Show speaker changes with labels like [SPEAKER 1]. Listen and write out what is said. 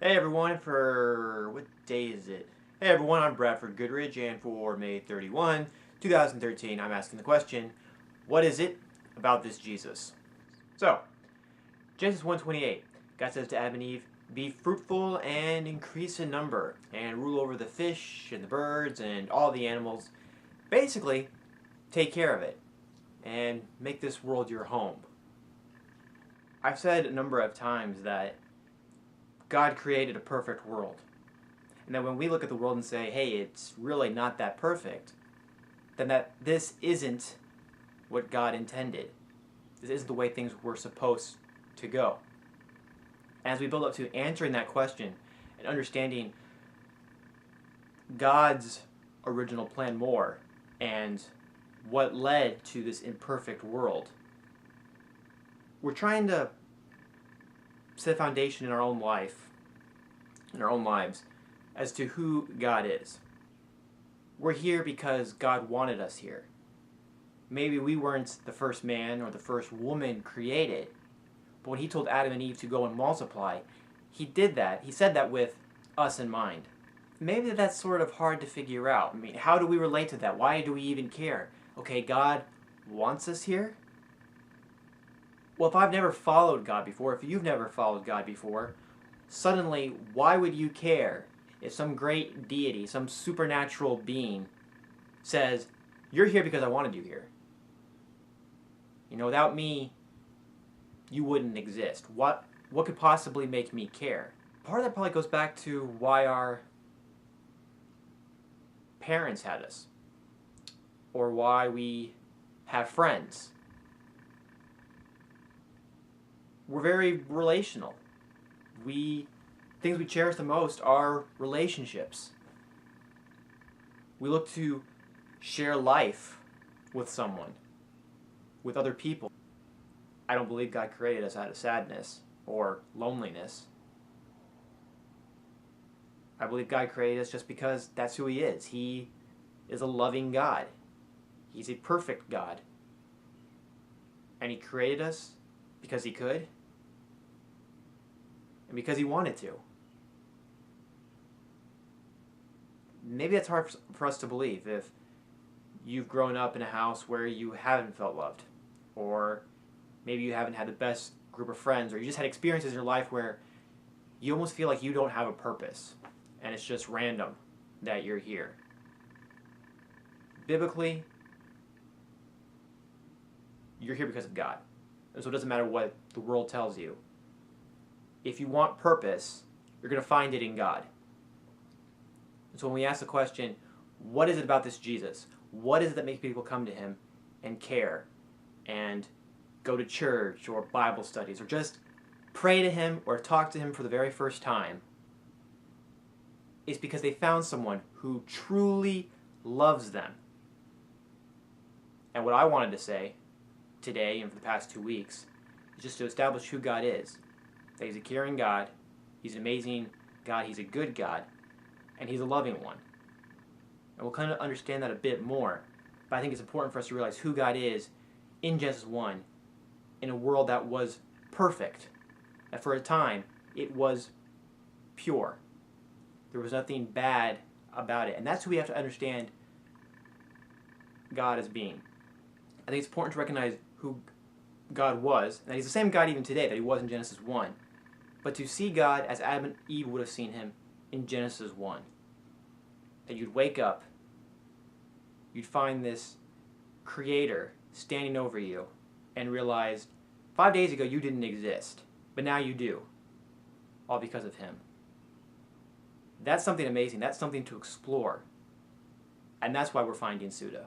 [SPEAKER 1] Hey everyone, for what day is it? Hey everyone, I'm Bradford Goodrich, and for May 31, 2013, I'm asking the question, what is it about this Jesus? So, Genesis 1:28, God says to Adam and Eve, be fruitful and increase in number, and rule over the fish and the birds and all the animals. Basically, take care of it, and make this world your home. I've said a number of times that God created a perfect world. And that when we look at the world and say, hey, it's really not that perfect, then this isn't what God intended. This isn't the way things were supposed to go. As we build up to answering that question and understanding God's original plan more and what led to this imperfect world, we're trying to set a foundation in our own life, in our own lives, as to who God is. We're here because God wanted us here. Maybe we weren't the first man or the first woman created, but when He told Adam and Eve to go and multiply, He did that. He said that with us in mind. Maybe that's sort of hard to figure out. I mean, how do we relate to that? Why do we even care? Okay, God wants us here? Well, if I've never followed God before, if you've never followed God before, suddenly, why would you care if some great deity, some supernatural being says, you're here because I wanted you here? You know, without me, you wouldn't exist. What could possibly make me care? Part of that probably goes back to why our parents had us, or why we have friends. We're very relational. Things we cherish the most are relationships. We look to share life with someone, with other people. I don't believe God created us out of sadness or loneliness. I believe God created us just because that's who He is. He is a loving God. He's a perfect God. And He created us because He could and because He wanted to. Maybe that's hard for us to believe if you've grown up in a house where you haven't felt loved, or maybe you haven't had the best group of friends, or you just had experiences in your life where you almost feel like you don't have a purpose and it's just random that you're here. Biblically, you're here because of God. And so it doesn't matter what the world tells you. If you want purpose, you're going to find it in God. And so when we ask the question, what is it about this Jesus? What is it that makes people come to Him and care and go to church or Bible studies or just pray to Him or talk to Him for the very first time? It's because they found someone who truly loves them. And what I wanted to say today and for the past 2 weeks is just to establish who God is. That He's a caring God, He's an amazing God, He's a good God, and He's a loving one. And we'll kind of understand that a bit more, but I think it's important for us to realize who God is in Genesis 1 in a world that was perfect. That for a time, it was pure. There was nothing bad about it. And that's who we have to understand God as being. I think it's important to recognize who God was, and that He's the same God even today that He was in Genesis 1. But to see God as Adam and Eve would have seen Him in Genesis 1. That you'd wake up, you'd find this Creator standing over you, and realize 5 days ago you didn't exist, but now you do. All because of Him. That's something amazing. That's something to explore. And that's why we're finding Sudha.